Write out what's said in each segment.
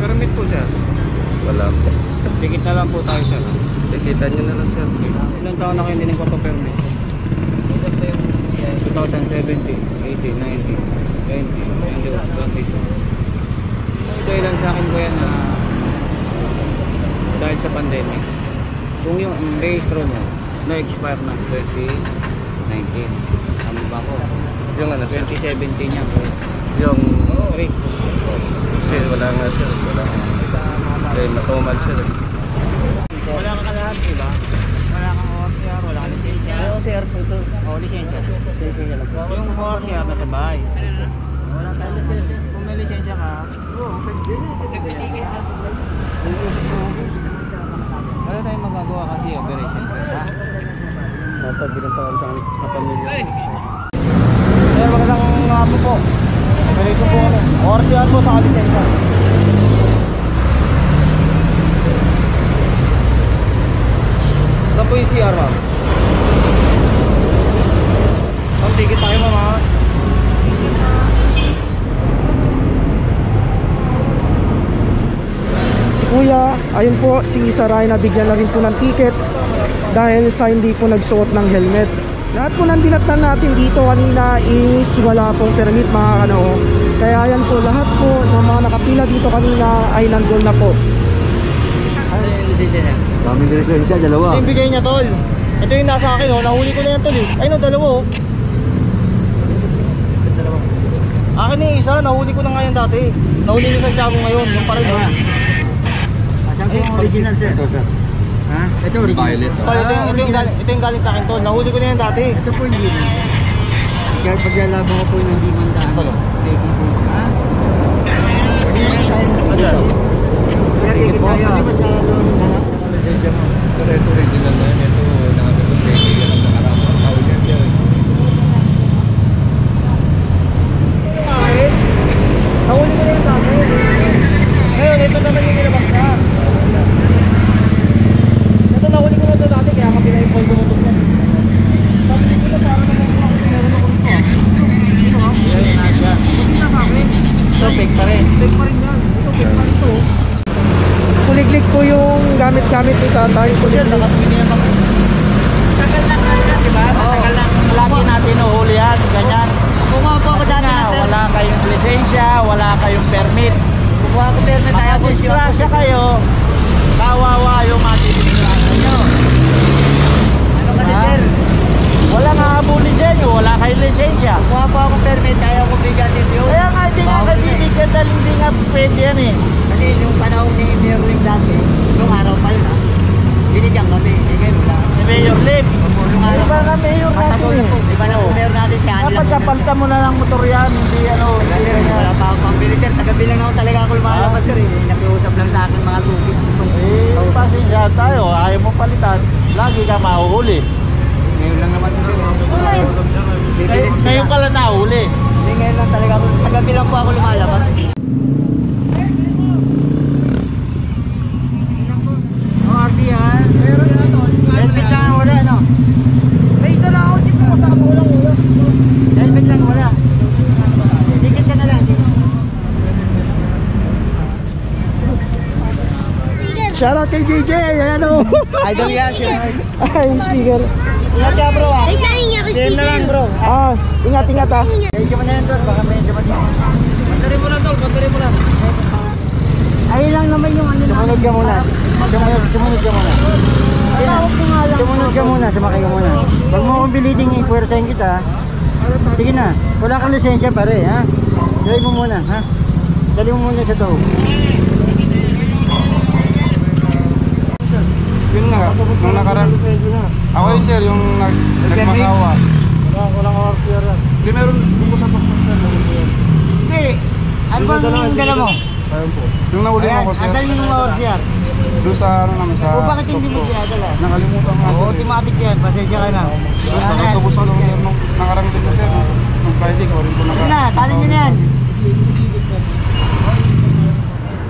Permit po sir. Wala po. Tikit na lang po tayo sir. Tikitan nyo na lang sir. Ilan taon na kayo hindi nagpapapermit? 2017, 18, 19, 20, 21, 22. Ito ilan sa akin ko yan na dahil sa pandemic. Kung yung registro nyo na-expire na 2019. Tama ba ko? Yung ano sir? 2017 yan. Yung registro. Kasi wala nga sir. Wala nga. Kaya matumal sir. Wala kang kalahat, diba? Wala kang ORCR, wala kang lisensya. May ORCR po ito. Oo, lisensya. Yung ORCR nasa bahay. Wala tayo lisensya. Kung may lisensya ka, wala tayong magagawa kasi operation ko, ha? Dapat ginantawan sa pamilya. Sir, magandang hapon po. Operation po kami. ORCR po sa lisensya. Saan po yung CR, ma'am? Ma'am, tigit tayo, ma'am, ha? Si Kuya, ayun po, si Saray nabigyan na rin po ng ticket dahil sa hindi po nagsuot ng helmet. Lahat po ng dinatnan natin dito kanina is wala pong permit, mga kanao. Kaya yan po, lahat po ng mga nakapila dito kanina ay nandun na po. Ano yung lisensya niya? Daming lisensya, dalawa. Ito yung bigay niya, tol. Ito yung nasa akin, oh. Nahuli ko na yan, tol, eh. Ay, no, dalawa, oh. Akin yung isa, nahuli ko na nga yan dati. Nahuli ko sa Tiago ngayon, yung pa rin, oh. Saan po ang original, sir? Ito sir. Ha? Ito original. Violet. Ito yung galing sa akin, tol. Nahuli ko na yan dati. Ito po hindi na. Kaya paglalaban ko po yung hindi mandaan. Tol, oh. Ha? Sir. Kaya kikit tayo. Pero ito original na yan. Ito nakakapag yan ang nakarama. Tawag yan sir. Nahuli ko na yan dati. Ngayon, ito naman yung nilabas na. Ito nahuli ko na ito dati, kaya ka pinay-fall gumutok yan. Sabi ko na para naman kung ako meron ako ito. Ito ha? Yan, nasa. Hindi na sa akin. Ito, fake pa rin. Fake pa rin yan. Ito, fake pa rin ito. Kuliglig po yung gamit-gamit ni tatay. Kuliglig. Tagal lang yan, di ba? Matagal lang lagi natin uhuli yan, ganyan. Kumuha po ako dati natin. Wala kayong lisensya, wala kayong permit. Kumuha ko permit, tapos disgrasya kayo, kawawa yung matidisgrasya nyo. Ano ka din, sir? Wala nga habulin dyan, wala kayong lisensya. Kumuha po ako permit, ayaw ko bigyan din yun. Kaya nga, hindi nga kabibigyan dahil hindi nga pwede yan eh. Kasi yung panahon ni Mayor Lim dati, nung araw pa yun ha, binigyan kami, ngayon wala. Si Mayor Lim, Nung araw iba nga Mayor natin eh. Iba na kung Mayor natin siya, Dapat kapalta mo na lang motor yan, hindi ano, hindi wala ganyan. pa akong pambili sir, sa gabi lang ako talaga ako lumalabas sir eh. Nakiusap lang sa akin mga tubig. Eh, pasensya tayo, ayaw mo palitan, lagi ka mahuhuli. Ngayon lang naman sir. Ngayon ka lang nahuli. Hindi ngayon lang talaga ako, sa gabi lang po ako lumalabas. RCR, Meron na to. helmet lang wala, no? May ito na ako dito kasama ko lang ulo. Helmet lang wala. Ticket ka na lang. Shoutout kay JJ. Ayan o. Idol yan, siya. Ay, sticker. Ingat ka bro ah. Ay, Same na lang bro. Ah, ingat-ingat ah. Medyo mo na yan bro, baka medyo mo na. Pagkari mo lang tol, pagkari mo lang. Ayun lang naman yung ano na. Sumunod ka muna. Sumunod ka muna. Tawag ko nga lang. Sumunod ka muna, sumakay ka muna. Huwag mo akong biliding i-puwersahin kita. Sige na, wala kang lisensya pare ha. Dali mo muna ha. Dali mo muna sa tao. Yun nga, nung nakaraan. Ako yun sir, yung nagmakawa. Walang ORCR yan. Hindi meron kung sa pagpapasal. Hindi. Ano bang dala mo? Ayun po. Yung nahuli mo ko sir. Asan yung ORCR? Doon sa ano namin sa... O bakit hindi mo dinadala? Nakalimutan nga Oo, sir. automatic yan. Pasensya ka na. Nakatubos ako nung nakarang din na sir. Nung Friday ko rin po Sige na, talin nyo na yan.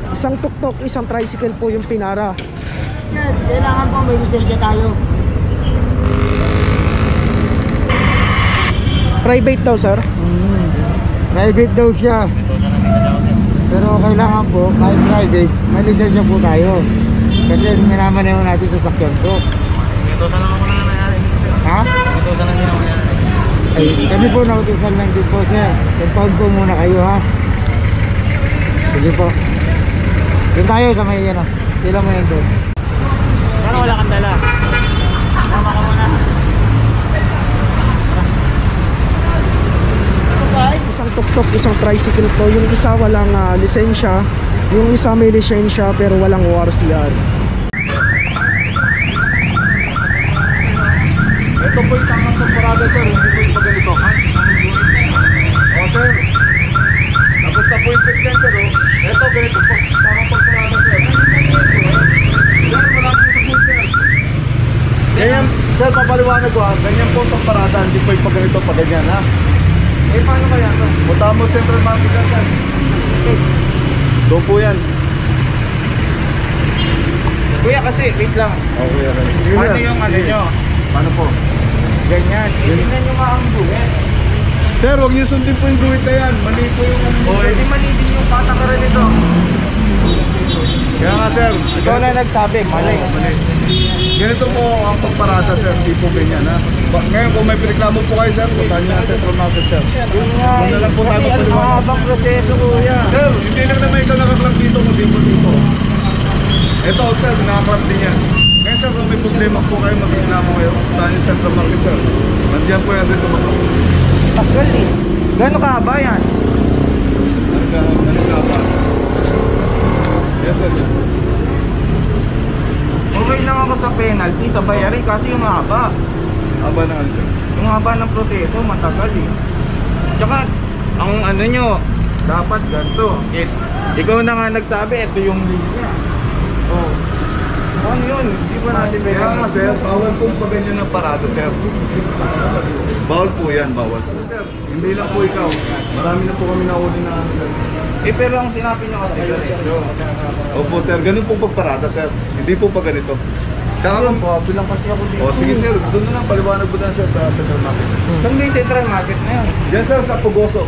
Isang tuktok, isang tricycle po yung pinara. Yan, kailangan po may lisensya tayo. Private daw, sir. Private daw siya. Pero kailangan po, kahit private, may lisensya po tayo. Kasi ninaman naman natin sa sakyan ko. Ito sa lang ako na nangyari. Ha? Ito sa lang din ako nangyari. Ay, kami po nautusan lang din po, sir. Compound po muna kayo, ha? Sige po. Doon tayo sa may yan, sila mo yan doon. Ano wala kang dala? Tama ka muna. Isang tuktok, isang tricycle po. Yung isa walang lisensya, yung isa may lisensya pero walang ORCR. Ito po yung tamang temporada sir, hindi po yung paganito. O sir, tapos na po yung pagyan sir. Ito ganito po, tamang temporada sir. Yan, wala po sa food sir. Ganyan, sir, papaliwanag ko ha. Ganyan po sa parada, hindi po yung paganito, paganyan ha. Eh paano kaya ito? Punta mo Central Market yan sir. Okay. Doon po yan. Kuya, kasi, wait lang. Okay, okay. Paano yung ano nyo? Paano po? Ganyan. Tingnan nyo nga ang buwet. Sir, huwag niyo sundin po yung guhit na yan. Mali po yung ano. Pwede mali din yung patakaran nito. Kaya nga sir, Ikaw na nagsabi, mali. ganito po ang pagparada sir, hindi po ganyan ha. Ngayon kung may piniklamo po kayo sir, puntahan niyo ang Central Market sir. Yun nga. Huwag na lang po tayo Kasi ang magpaliwanag. mahabang proseso, kuya. Sir, hindi lang naman ikaw nakaklamp dito kundi po dito. Ito sir, nakaklamp din yan. Ngayon sir, kung may problema po kayo, magreklamo kayo, puntahan niyo ang Central Market sir. Nandiyan po yan din sa bako. Tagal eh. Gano'n kahaba yan? Ano ba? Yes sir. Okay lang ako sa penalty, sa bayarin kasi yung haba. Haba na ano sir. Yung haba ng proseso, matagal eh. Tsaka, ang ano nyo, dapat ganito. Ikaw na nga nagsabi, ito yung linya. Oh. Ano yun? Hindi ba natin Kaya nga sir, bawal po pag ganyan ng parada sir. Bawal po yan, bawal po. Sir, hindi lang po ikaw. Marami na po kami nahuli na ano sir. Eh pero ang sinabi nyo kasi ganito. Opo sir, ganun po pagparada sir. Hindi po pag ganito. Kaya Ayun po, bilang kasi ako dito. O sige sir, doon na lang, paliwanag po na sir sa Central Market. Saan ba yung Central Market na yun? Yan sir, sa Pugoso.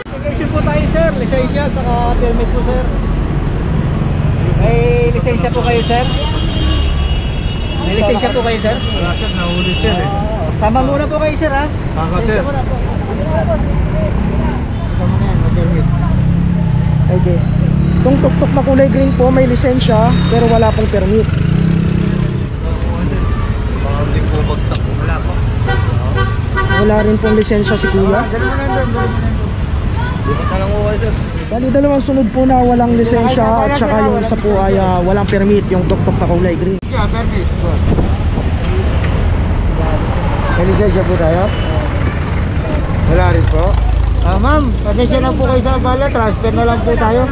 Application po tayo sir, lisensya saka permit po sir. May lisensya po kayo sir? May lisensya po kayo sir? Wala sir, nahuli sir eh. Sama muna po kayo sir ha? Kaka sir. Lisensya muna po. Ikaw mo na yan, mag-permit. Okay. Itong tuktok na kulay green po may lisensya pero wala pong permit. Baka hindi po bagsak. Wala po. Wala rin pong lisensya si kuya. Dali mo na doon, dali mo na doon. Bukat na lang po kayo sir. Bali dalawang sunod po na walang lisensya at saka yung isa po ay walang permit, yung tuktok na kulay green. Yeah, permit. May lisensya po tayo? Wala rin po. Ma'am, pasensya na po kayo sa abala, transfer na lang po tayo.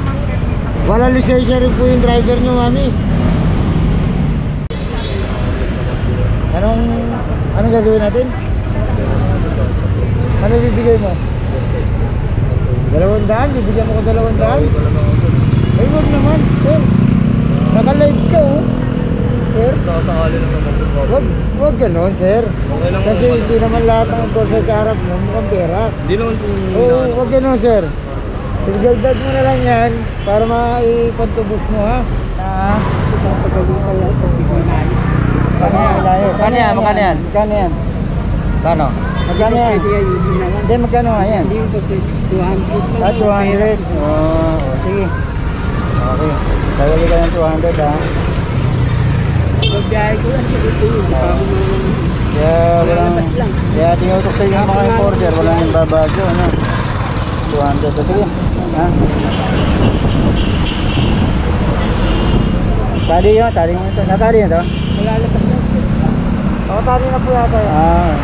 Wala lisensya rin po yung driver nyo, mami. Anong gagawin natin? Ano bibigay mo? 200? Bibigyan mo ko 200? Ay, wag naman, sir. Naka-live ka, oh. Sir? Sakasakali lang naman po. Wag ganon, sir. Okay lang Kasi hindi naman lahat ng kursa sa harap mo, mukhang pera. Hindi naman po. Oo, wag ganon, sir. Sigagdag mo na lang yan para maipantubos mo, ha? Pagkagalitan lang pag bigyan na yun. Magkano yan? Magkano yan? Magkano yan? Kano? Magkano yan? Hindi, magkano nga yan? 200. 200? Oo, sige. Okay. Tawali ka ng 200, ha? Pagbiyahe ko lang siya dito. Kaya tinutok sa'yo yung mga importer, wala nang babadyo, ano? 200, sige. Ha? Tali yun, tali mo ito. Natali yun ito? Malalakas lang siya. Oo, tali na po yata yun.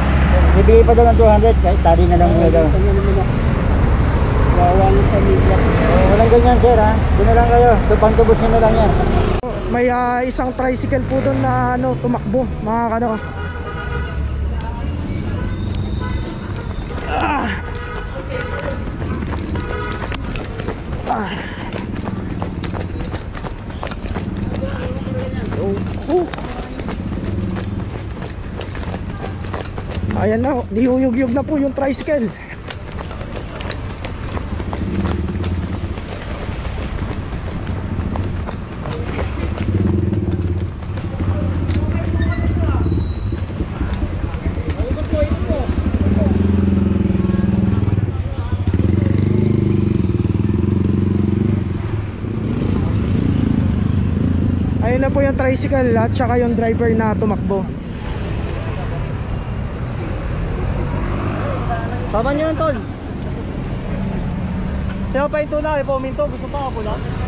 Ibigay pa daw ng 200, kahit tali na lang muna daw. Kanya naman ako. Wawalan sa media. Walang ganyan, sir, ha? Doon na lang kayo. So, pantubos nyo na lang yan. May isang tricycle po doon na tumakbo, mga kano. Ayan na, nihuyog-yug na po yung tricycle. Ayun na po yung tricycle at saka yung driver na tumakbo. Tama nyo yan, tol. Kaya pa ito na, ipo minto, gusto pa ako lang.